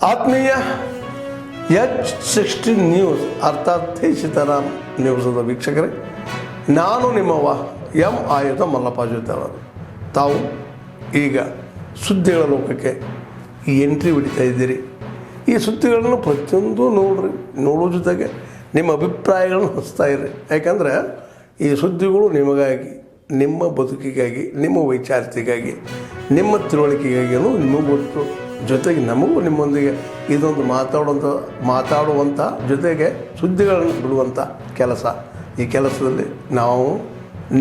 ಆತ್ಮೀಯ H16 news ಅರ್ಥಾತ್ ಸೀತಾರಾಮ್ ನ್ಯೂಸದ ವೀಕ್ಷಕರೇ, ನಾನು ನಿಮ್ಮವ ಎಂ ಆಯುಧ ಮಲ್ಲಪ್ಪ ಜೊತೆ ಅವರು. ತಾವು ಈಗ ಸುದ್ದಿಗಳ ಲೋಕಕ್ಕೆ ಎಂಟ್ರಿ ಹೊಡಿತಾ ಇದ್ದೀರಿ. ಈ ಸುದ್ದಿಗಳನ್ನು ಪ್ರತಿಯೊಂದು ನೋಡೋ ಜೊತೆಗೆ ನಿಮ್ಮ ಅಭಿಪ್ರಾಯಗಳನ್ನು ಹಚ್ತಾ ಇರ್ರಿ. ಯಾಕಂದರೆ ಈ ಸುದ್ದಿಗಳು ನಿಮಗಾಗಿ, ನಿಮ್ಮ ಬದುಕಿಗಾಗಿ, ನಿಮ್ಮ ವೈಚಾರಿಕೆಗಾಗಿ, ನಿಮ್ಮ ತಿಳುವಳಿಕೆಗಾಗಿಯೂ ನಿಮಗೆ ಗೊತ್ತು. ಜೊತೆಗೆ ನಮಗೂ ನಿಮ್ಮೊಂದಿಗೆ ಇದೊಂದು ಮಾತಾಡುವಂಥ ಜೊತೆಗೆ ಸುದ್ದಿಗಳನ್ನು ಬಿಡುವಂಥ ಕೆಲಸ. ಈ ಕೆಲಸದಲ್ಲಿ ನಾವು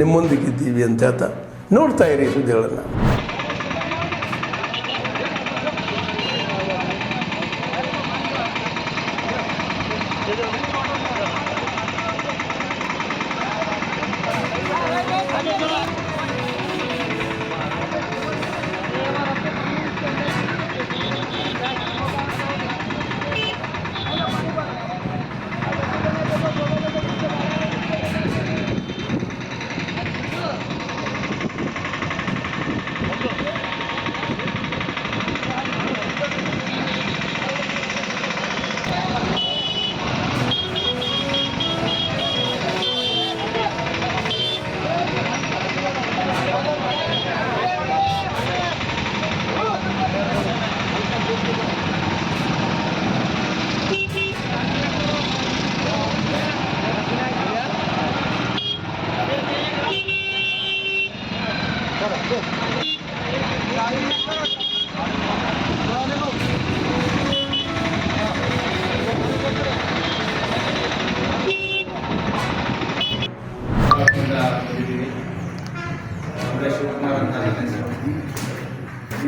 ನಿಮ್ಮೊಂದಿಗಿದ್ದೀವಿ ಅಂತ ಹೇಳ್ತಾ ನೋಡ್ತಾ ಇರಿ ಸುದ್ದಿಗಳನ್ನು.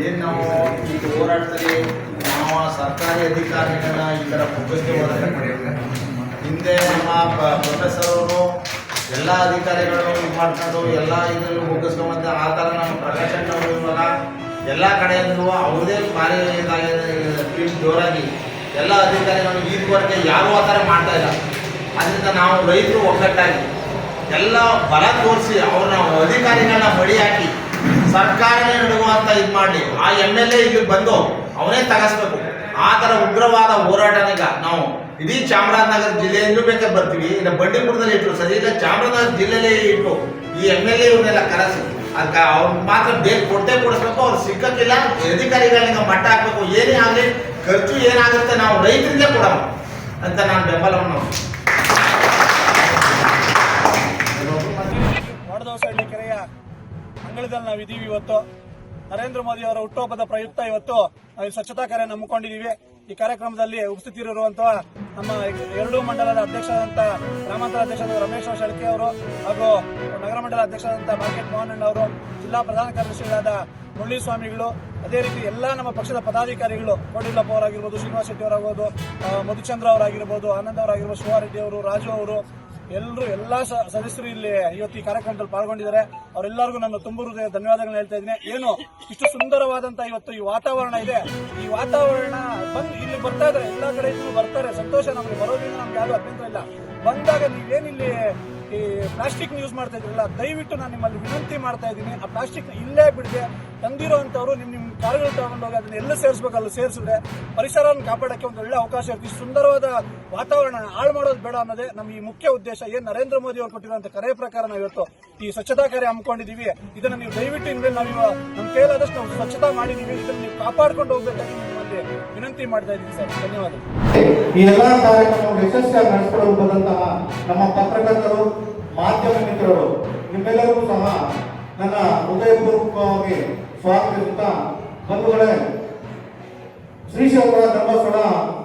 ಏನು ನಾವು ಈಗ ಹೋರಾಟದಲ್ಲಿ ನಾವು ಸರ್ಕಾರಿ ಅಧಿಕಾರಿಗಳ ಈ ಥರ ಮುಗಿಸ್ಗೆ ಹಿಂದೆ ನಮ್ಮ ಪ್ರೊಫೆಸರ್ ಅವರು ಎಲ್ಲ ಅಧಿಕಾರಿಗಳು ಇದು ಮಾಡ್ಕೊಂಡು ಎಲ್ಲ ಇದರಲ್ಲಿ ಮುಗಿಸ್ಕೊಂಬಂತ ಆ ಥರ ನಮ್ಮ ಪ್ರಕಾಶನ್ ಅವರು ಇವಾಗ ಎಲ್ಲ ಕಡೆಯಿಂದಲೂ ಅವ್ರದೇ ಭಾರಿ ಫೀಲ್ಡ್ ಜೋರಾಗಿ ಎಲ್ಲ ಅಧಿಕಾರಿಗಳು ಈವರೆಗೆ ಯಾರೂ ಆ ಥರ ಮಾಡ್ತಾ ಇಲ್ಲ. ಅದರಿಂದ ನಾವು ರೈತರು ಒಗ್ಗಟ್ಟಾಗಿ ಎಲ್ಲ ಬಲ ತೋರಿಸಿ ಅವ್ರನ್ನ ಅಧಿಕಾರಿಗಳನ್ನ ಮಡಿ ಹಾಕಿ ಸರ್ಕಾರನೇ ನಡುವಂತ ಇದು ಮಾಡಿ ಆ MLA ಇಲ್ಲಿ ಬಂದು ಅವನೇ ತಗಸ್ಬೇಕು. ಆ ಥರ ಉಗ್ರವಾದ ಹೋರಾಟನೀಗ ನಾವು ಇಡೀ ಚಾಮರಾಜನಗರ ಜಿಲ್ಲೆಯಲ್ಲೂ ಬೇಕಾದ್ರೆ ಬರ್ತೀವಿ. ಇಲ್ಲ ಬಂಡೀಪುರದಲ್ಲಿ ಇಟ್ಟರು ಸರಿ, ಇಲ್ಲ ಚಾಮರಾಜನಗರ ಜಿಲ್ಲೆಯಲ್ಲೇ ಇಟ್ಟು ಈ MLA ಇವ್ರನ್ನೆಲ್ಲ ಕರೆಸಿ ಅದಕ್ಕೆ ಅವ್ರಿಗೆ ಮಾತ್ರ ಕೊಟ್ಟೆ ಕೊಡಿಸ್ಬೇಕು. ಅವ್ರು ಸಿಕ್ಕಕ್ಕಿಲ್ಲ, ಅಧಿಕಾರಿಗಳನ್ನ ಮಟ್ಟ ಹಾಕ್ಬೇಕು. ಏನೇ ಆಗಲಿ ಖರ್ಚು ಏನಾಗುತ್ತೆ ನಾವು ರೈತರಿಗೆ ಕೊಡೋಣ ಅಂತ ನಾನು ಬೆಂಬಲವನ್ನು ವಡದವಸಹಳ್ಳಿ ಕೆರೆಯ ಅಂಗಳದಲ್ಲಿ ನಾವಿದ್ದೀವಿ. ಇವತ್ತು ನರೇಂದ್ರ ಮೋದಿ ಅವರ ಹುಟ್ಟುಹಬ್ಬದ ಪ್ರಯುಕ್ತ ಇವತ್ತು ನಾವು ಸ್ವಚ್ಛತಾ ಕಾರ್ಯ ಹಮ್ಮಿಕೊಂಡಿದ್ದೀವಿ. ಈ ಕಾರ್ಯಕ್ರಮದಲ್ಲಿ ಉಪಸ್ಥಿತರಿರುವಂತಹ ನಮ್ಮ ಎರಡೂ ಮಂಡಲದ ಅಧ್ಯಕ್ಷರಾದಂಥ ಗ್ರಾಮಾಂತರ ಅಧ್ಯಕ್ಷರಾದ ರಮೇಶ್ ಶೆಳ್ಕೆ ಅವರು ಹಾಗೂ ನಗರ ಮಂಡಲ ಅಧ್ಯಕ್ಷರಾದಂಥ ಮಾರ್ಕೆಟ್ ಮೋಹನ್ ಅವರು, ಜಿಲ್ಲಾ ಪ್ರಧಾನ ಕಾರ್ಯದರ್ಶಿಗಳಾದ ಮುರಳಿ ಸ್ವಾಮಿಗಳು, ಅದೇ ರೀತಿ ಎಲ್ಲ ನಮ್ಮ ಪಕ್ಷದ ಪದಾಧಿಕಾರಿಗಳು ಕೋಡಿಲ್ಲಪ್ಪ ಅವರಾಗಿರ್ಬೋದು, ಶ್ರೀನಿವಾಸ ಶೆಟ್ಟಿ ಅವರಾಗ್ಬೋದು, ಮಧುಚಂದ್ರ ಅವರಾಗಿರ್ಬೋದು, ಆನಂದ್ ಅವರಾಗಿರ್ಬೋದು, ಶಿವಾರೆಡ್ಡಿ ಅವರು, ರಾಜು ಅವರು, ಎಲ್ಲ ಸದಸ್ಯರು ಇಲ್ಲಿ ಇವತ್ತು ಈ ಕಾರ್ಯಕ್ರಮದಲ್ಲಿ ಪಾಲ್ಗೊಂಡಿದ್ದಾರೆ. ಅವರೆಲ್ಲರಿಗೂ ನನ್ನ ತುಂಬ ಹೃದಯ ಧನ್ಯವಾದಗಳನ್ನ ಹೇಳ್ತಾ ಇದ್ದೀನಿ. ಏನು ಇಷ್ಟು ಸುಂದರವಾದಂತ ಇವತ್ತು ಈ ವಾತಾವರಣ ಇದೆ, ಈ ವಾತಾವರಣ ಬಂದು ಇಲ್ಲಿ ಬರ್ತಾ ಇದ್ದಾರೆ, ಎಲ್ಲಾ ಕಡೆ ಬರ್ತಾರೆ, ಸಂತೋಷ. ನಮಗೆ ಬರೋದ್ರಿಂದ ನಮ್ಗೆ ಯಾವ್ದು ಅಭ್ಯಂತರ ಇಲ್ಲ. ಬಂದಾಗ ನೀವೇನಿಲ್ಲಿ ಈ ಪ್ಲಾಸ್ಟಿಕ್ ಯೂಸ್ ಮಾಡ್ತಾ ಇದ್ರಲ್ಲ, ದಯವಿಟ್ಟು ನಾನು ನಿಮ್ಮಲ್ಲಿ ವಿನಂತಿ ಮಾಡ್ತಾ ಇದ್ದೀನಿ, ಆ ಪ್ಲಾಸ್ಟಿಕ್ ಇಲ್ಲೇ ಬಿಡದೆ ತಂದಿರೋ ಅಂತವ್ರು ನಿಮ್ಮ ಕಾರ್ಗಳು ತಗೊಂಡೋಗಿ ಅದನ್ನ ಎಲ್ಲ ಸೇರಿಸಬೇಕು. ಅಲ್ಲಿ ಸೇರಿಸಿದ್ರೆ ಪರಿಸರವನ್ನು ಕಾಪಾಡಕ್ಕೆ ಒಂದು ಒಳ್ಳೆ ಅವಕಾಶ ಇರುತ್ತೆ. ಸುಂದರವಾದ ವಾತಾವರಣ ಹಾಳು ಮಾಡೋದು ಬೇಡ ಅನ್ನೋದೇ ನಮ್ಮ ಈ ಮುಖ್ಯ ಉದ್ದೇಶ. ಏನ್ ನರೇಂದ್ರ ಮೋದಿ ಅವರು ಕೊಟ್ಟಿರುವಂತ ಕರೆ ಪ್ರಕಾರ ನಾವು ಇವತ್ತು ಈ ಸ್ವಚ್ಛತಾ ಕಾರ್ಯ ಹಮ್ಮಿಕೊಂಡಿದ್ದೀವಿ. ಇದನ್ನ ನೀವು ದಯವಿಟ್ಟು ಇನ್ಮೇಲೆ ನಾವು ನಮ್ಮ ಕೈಲಾದಷ್ಟು ನಾವು ಸ್ವಚ್ಛತಾ ಮಾಡಿದೀವಿ. ಇದನ್ನ ನೀವು ಕಾಪಾಡ್ಕೊಂಡು ಹೋಗ್ಬೇಕಾಗಿ ನಿಮ್ಮಲ್ಲಿ ವಿನಂತಿ ಮಾಡ್ತಾ ಇದ್ದೀನಿ ಸರ್. ಧನ್ಯವಾದ. ಈ ಎಲ್ಲಾ ಕಾರ್ಯಕ್ರಮವನ್ನು ಯಶಸ್ವಿಯಾಗಿ ನಡೆಸಿಕೊಂಡು ಬಂದಂತಹ ನಮ್ಮ ಪತ್ರಕರ್ತರು, ಮಾಧ್ಯಮ ಮಿತ್ರರು ನಿಮ್ಮೆಲ್ಲರಿಗೂ ಸಹ ನನ್ನ ಹೃದಯಪೂರ್ವಕವಾಗಿ ಸ್ವಾಗತಿಸುತ್ತಾ, ಬಂಧುಗಳೇ, ಶ್ರೀಶೈಲ ಧರ್ಮಸ್ಥಳ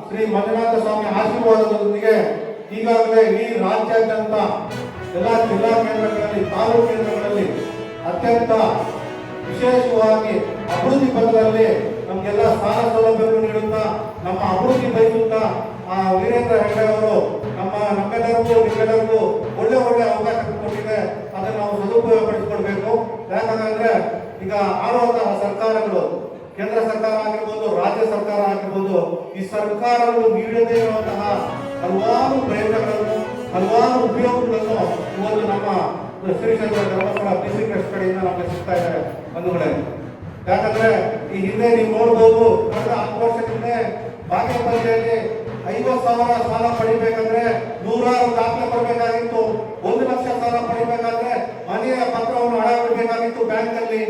ಶ್ರೀ ಮಂಜುನಾಥ ಸ್ವಾಮಿ ಆಶೀರ್ವಾದದೊಂದಿಗೆ ಈಗಾಗಲೇ ಈ ರಾಜ್ಯಾದ್ಯಂತ ಎಲ್ಲ ಜಿಲ್ಲಾ ಕೇಂದ್ರಗಳಲ್ಲಿ, ತಾಲೂಕು ಕೇಂದ್ರಗಳಲ್ಲಿ ಅತ್ಯಂತ ವಿಶೇಷವಾಗಿ ಅಭಿವೃದ್ಧಿ ಪಥದಲ್ಲಿ ನಮಗೆಲ್ಲ ಸ್ಥಾನ ಸೌಲಭ್ಯವನ್ನು ನೀಡುತ್ತಾ ನಮ್ಮ ಅಭಿವೃದ್ಧಿ ಬಯಸುತ್ತಾ ವೀರೇಂದ್ರ ಹೆಗ್ಗಡೆ ಅವರು ನಮ್ಮೆಲ್ಲರಿಗೂ ನಿಮ್ಮೆಲ್ಲರಿಗೂ ಒಳ್ಳೆ ಅವಕಾಶ ಕೊಟ್ಟಿದೆ. ಅದನ್ನು ನಾವು ಸದುಪಯೋಗ ಪಡಿಸಿಕೊಳ್ಬೇಕು. ಯಾಕಂದ್ರೆ ಈಗ ಆಳುವಂತಹ ಸರ್ಕಾರಗಳು, ಕೇಂದ್ರ ಸರ್ಕಾರ ಆಗಿರ್ಬೋದು, ರಾಜ್ಯ ಸರ್ಕಾರ ಆಗಿರ್ಬೋದು, ಈ ಸರ್ಕಾರಗಳು ನೀಡದೇ ಇರುವಂತಹ ಹಲವಾರು ಪ್ರಯೋಜನಗಳನ್ನು, ಹಲವಾರು ಉಪಯೋಗಗಳನ್ನು ಇವತ್ತು ನಮ್ಮ ಶ್ರೀಶೈಲ ಧರ್ಮಸ್ಥಳ BC ಟ್ರಸ್ಟ್ ಕಡೆಯಿಂದ ನಮಗೆ ಸಿಗ್ತಾ ಇದ್ದಾರೆ ಬಂಧುಗಳೇ. ಯಾಕಂದ್ರೆ ಈ ಹಿಂದೆ ನೀವು ನೋಡ್ಬೋದು, ಕಳೆದ 4 ವರ್ಷ ಹಿಂದೆ ಬಾಗೇಪಲ್ಲಿಯಲ್ಲಿ 50,000 ಸಾಲ ಪಡಿಬೇಕಂದ್ರೆ 100 ದಾಖಲೆ ಕೊಡಬೇಕಾಗಿತ್ತು. 1 ಲಕ್ಷ ಸಾಲ ಪಡಿಬೇಕಾದ್ರೆ ಮನೆಯ ಪತ್ರವನ್ನು ಹಣ ಬಿಡಬೇಕಾಗಿತ್ತು ಬ್ಯಾಂಕ್ ಅಲ್ಲಿ.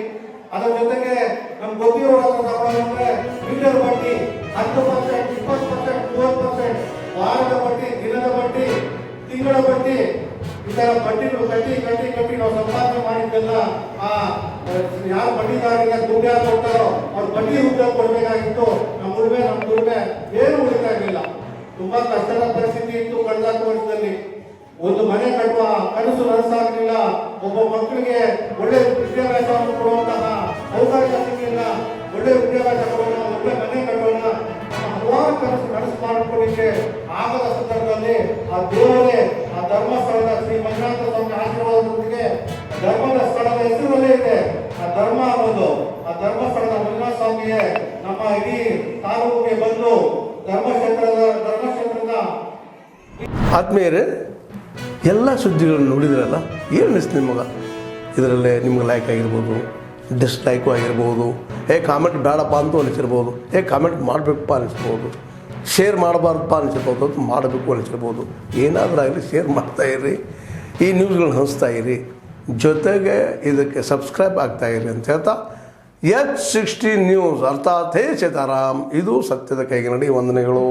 ಅದರ ಜೊತೆಗೆ ನಮ್ಗೆ ಗೊತ್ತಿರೋ ತಗೊಳ್ಳೋದಂದ್ರೆ ಮೀಟರ್ ಬಡ್ಡಿ 10%, 20%, 30%, ವಾರದ ಬಡ್ಡಿ, ದಿನದ ಬಡ್ಡಿ, ತಿಂಗಳ ಬಡ್ಡಿ, ಈ ತರ ಬಡ್ಡಿಗಳು ಕಟ್ಟಿ ನಾವು ಸಂಪಾದನೆ ಮಾಡಿದ್ದೆಲ್ಲ ಆ ಯಾರು ಬಡ್ಡಿದಾರರಿಗೆ ದುಡ್ಡು ಯಾರು ಕೊಡ್ತಾರೋ ಅವ್ರು ಬಡ್ಡಿ ರೂಪದಲ್ಲಿ ಕೊಡಬೇಕಾಗಿತ್ತು. ನಮ್ಮ ದುಡಿಮೆ ಏನು ಉಳಿತಾ ಇರಲಿಲ್ಲ. ತುಂಬಾ ಕಷ್ಟದ ಪರಿಸ್ಥಿತಿ ಇತ್ತು ಕಳೆದ ವರ್ಷದಲ್ಲಿ. ಒಂದು ಮನೆ ಕಟ್ಟುವ ಕನಸು ನನಸಾಗಲಿಲ್ಲ. ಒಬ್ಬ ಮಕ್ಕಳಿಗೆ ಒಳ್ಳೆ ವಿದ್ಯಾಭ್ಯಾಸವನ್ನು ಕೊಡುವಂತಹ ಅವಕಾಶ ಸಿಗಲಿಲ್ಲ. ಒಳ್ಳೆ ವಿದ್ಯಾಭ್ಯಾಸ ಕೊಡೋಣ, ಒಳ್ಳೆ ಮನೆ ಕಟ್ಟೋಣ, ಹಲವಾರು ಕನಸು ಮಾಡಿಕೊಳ್ಳಿಕ್ಕೆ ಆಗದ ಸಂದರ್ಭದಲ್ಲಿ ಆ ದೇವರೇ ಆ ಧರ್ಮಸ್ಥಳದ ಶ್ರೀ ಮಂಜುನಾಥ ಸ್ವಾಮಿ ಆಶೀರ್ವಾದದೊಂದಿಗೆ ಧರ್ಮದ ಸ್ಥಳದ ಹೆಸರಲ್ಲೇ ಇದೆ ಆ ಧರ್ಮ ಅನ್ನೋದು. ಆ ಧರ್ಮಸ್ಥಳದ ಮಂಜುನಾಥ ಸ್ವಾಮಿಯೇ ನಮ್ಮ ಇಡೀ ತಾಲೂಕಿಗೆ ಬಂದು ಧರ್ಮಕ್ಷೇತ್ರದ ಆತ್ಮೀಯರೇ, ಎಲ್ಲ ಸುದ್ದಿಗಳನ್ನು ನೋಡಿದ್ರಲ್ಲ, ಏನು ಅನಿಸ್ತು ನಿಮಗೆ? ಇದರಲ್ಲೇ ನಿಮ್ಗೆ ಲೈಕ್ ಆಗಿರ್ಬೋದು, ಡಿಸ್ಲೈಕು ಆಗಿರ್ಬೋದು, ಕಾಮೆಂಟ್ ಬೇಡಪ್ಪ ಅಂತೂ ಅನಿಸಿರ್ಬೋದು, ಕಾಮೆಂಟ್ ಮಾಡಬೇಕಪ್ಪ ಅನಿಸ್ಬೋದು, ಶೇರ್ ಮಾಡಬಾರ್ದಪ್ಪ ಅನಿಸಿರ್ಬೋದು, ಅದು ಮಾಡಬೇಕು ಅನಿಸಿರ್ಬೋದು. ಏನಾದರೂ ಆಗಲಿ ಶೇರ್ ಮಾಡ್ತಾಯಿರಿ, ಈ ನ್ಯೂಸ್ಗಳನ್ನ ಹಂಚ್ತಾ ಇರಿ, ಜೊತೆಗೆ ಇದಕ್ಕೆ ಸಬ್ಸ್ಕ್ರೈಬ್ ಆಗ್ತಾಯಿರಿ ಅಂತ ಹೇಳ್ತಾ H16 ನ್ಯೂಸ್ ಅರ್ಥಾತ್ ಹೇ ಸೀತಾರಾಮ್, ಇದು ಸತ್ಯದ ಕೈಗೆ ನಡಿ. ವಂದನೆಗಳು.